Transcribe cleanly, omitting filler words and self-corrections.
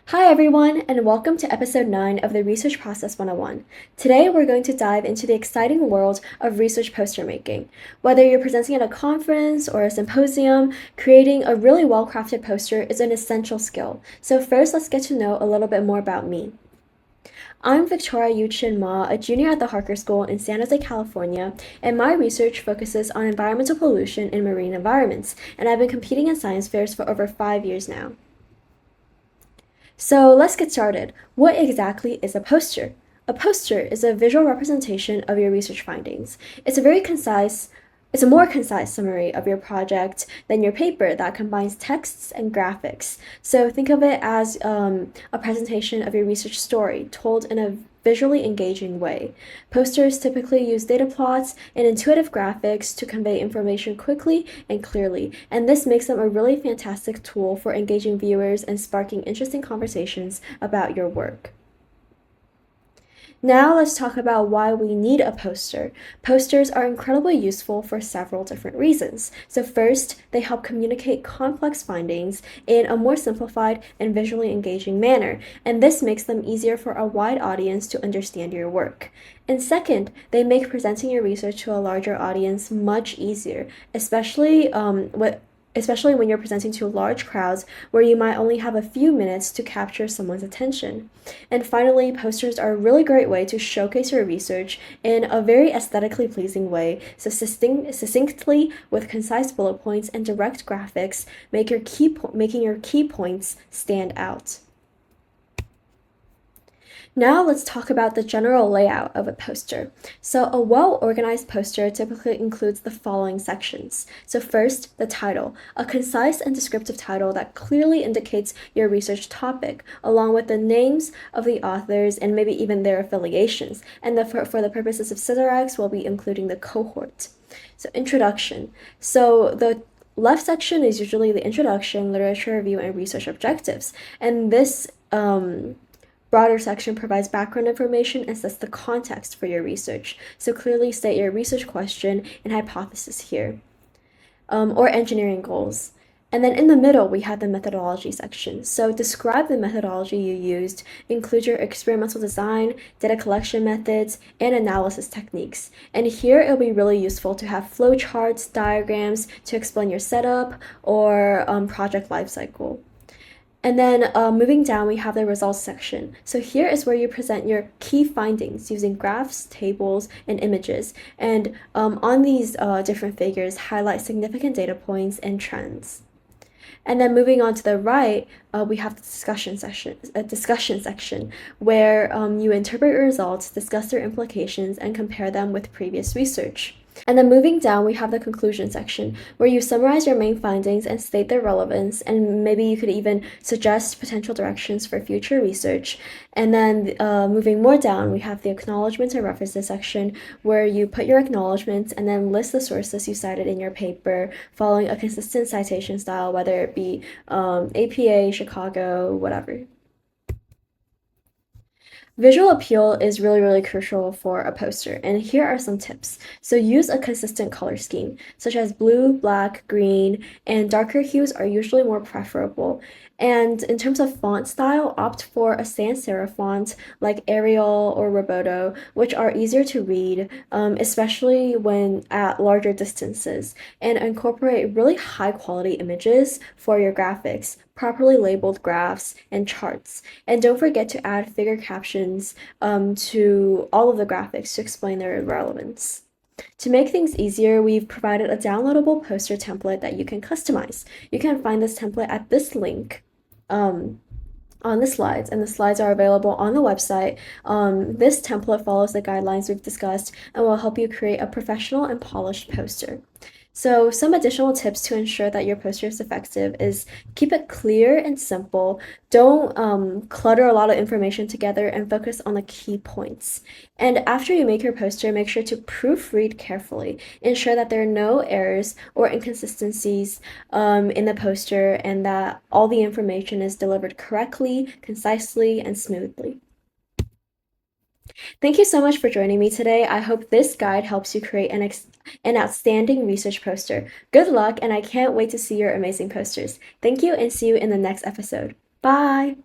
Hi everyone, and welcome to episode 9 of the Research Process 101. Today we're going to dive into the exciting world of research poster making. Whether you're presenting at a conference or a symposium, creating a really well-crafted poster is an essential skill. So first, let's get to know a little bit more about me. I'm Victoria Yuqin Ma, a junior at the Harker School in San Jose, California, and my research focuses on environmental pollution in marine environments, and I've been competing in science fairs for over 5 years now. So let's get started. What exactly is a poster? A poster is a visual representation of your research findings. It's a more concise summary of your project than your paper that combines texts and graphics. So think of it as a presentation of your research story told in a visually engaging way. Posters typically use data plots and intuitive graphics to convey information quickly and clearly, and this makes them a really fantastic tool for engaging viewers and sparking interesting conversations about your work. Now let's talk about why we need a poster. Posters are incredibly useful for several different reasons. So first, they help communicate complex findings in a more simplified and visually engaging manner, and this makes them easier for a wide audience to understand your work. And second, they make presenting your research to a larger audience much easier, especially when you're presenting to large crowds where you might only have a few minutes to capture someone's attention. And finally, posters are a really great way to showcase your research in a very aesthetically pleasing way, so succinctly with concise bullet points and direct graphics, making your key points stand out. Now let's talk about the general layout of a poster. So a well-organized poster typically includes the following sections. So first, the title, a concise and descriptive title that clearly indicates your research topic, along with the names of the authors and maybe even their affiliations. And for the purposes of CSR-x, we'll be including the cohort. So introduction. So the left section is usually the introduction, literature review, and research objectives. And this broader section provides background information and sets the context for your research. So clearly state your research question and hypothesis here, or engineering goals. And then in the middle, we have the methodology section. So describe the methodology you used, include your experimental design, data collection methods, and analysis techniques. And here it'll be really useful to have flowcharts, diagrams to explain your setup or project lifecycle. And then moving down, we have the results section. So here is where you present your key findings using graphs, tables, and images. And on these different figures, highlight significant data points and trends. And then moving on to the right, we have the discussion section where you interpret your results, discuss their implications, and compare them with previous research. And then moving down, we have the conclusion section where you summarize your main findings and state their relevance, and maybe you could even suggest potential directions for future research. And then moving more down, we have the acknowledgments and references section where you put your acknowledgments and then list the sources you cited in your paper following a consistent citation style, whether it be APA, Chicago, whatever. Visual appeal is really, really crucial for a poster, and here are some tips. So use a consistent color scheme, such as blue, black, green, and darker hues are usually more preferable. And in terms of font style, opt for a sans serif font like Arial or Roboto, which are easier to read, especially when at larger distances, and incorporate really high quality images for your graphics, properly labeled graphs, and charts. And don't forget to add figure captions to all of the graphics to explain their relevance. To make things easier, we've provided a downloadable poster template that you can customize. You can find this template at this link on the slides, and the slides are available on the website. This template follows the guidelines we've discussed and will help you create a professional and polished poster. So some additional tips to ensure that your poster is effective is keep it clear and simple. Don't clutter a lot of information together and focus on the key points. And after you make your poster, make sure to proofread carefully. Ensure that there are no errors or inconsistencies in the poster and that all the information is delivered correctly, concisely, and smoothly. Thank you so much for joining me today. I hope this guide helps you create an outstanding research poster. Good luck, and I can't wait to see your amazing posters. Thank you, and see you in the next episode. Bye!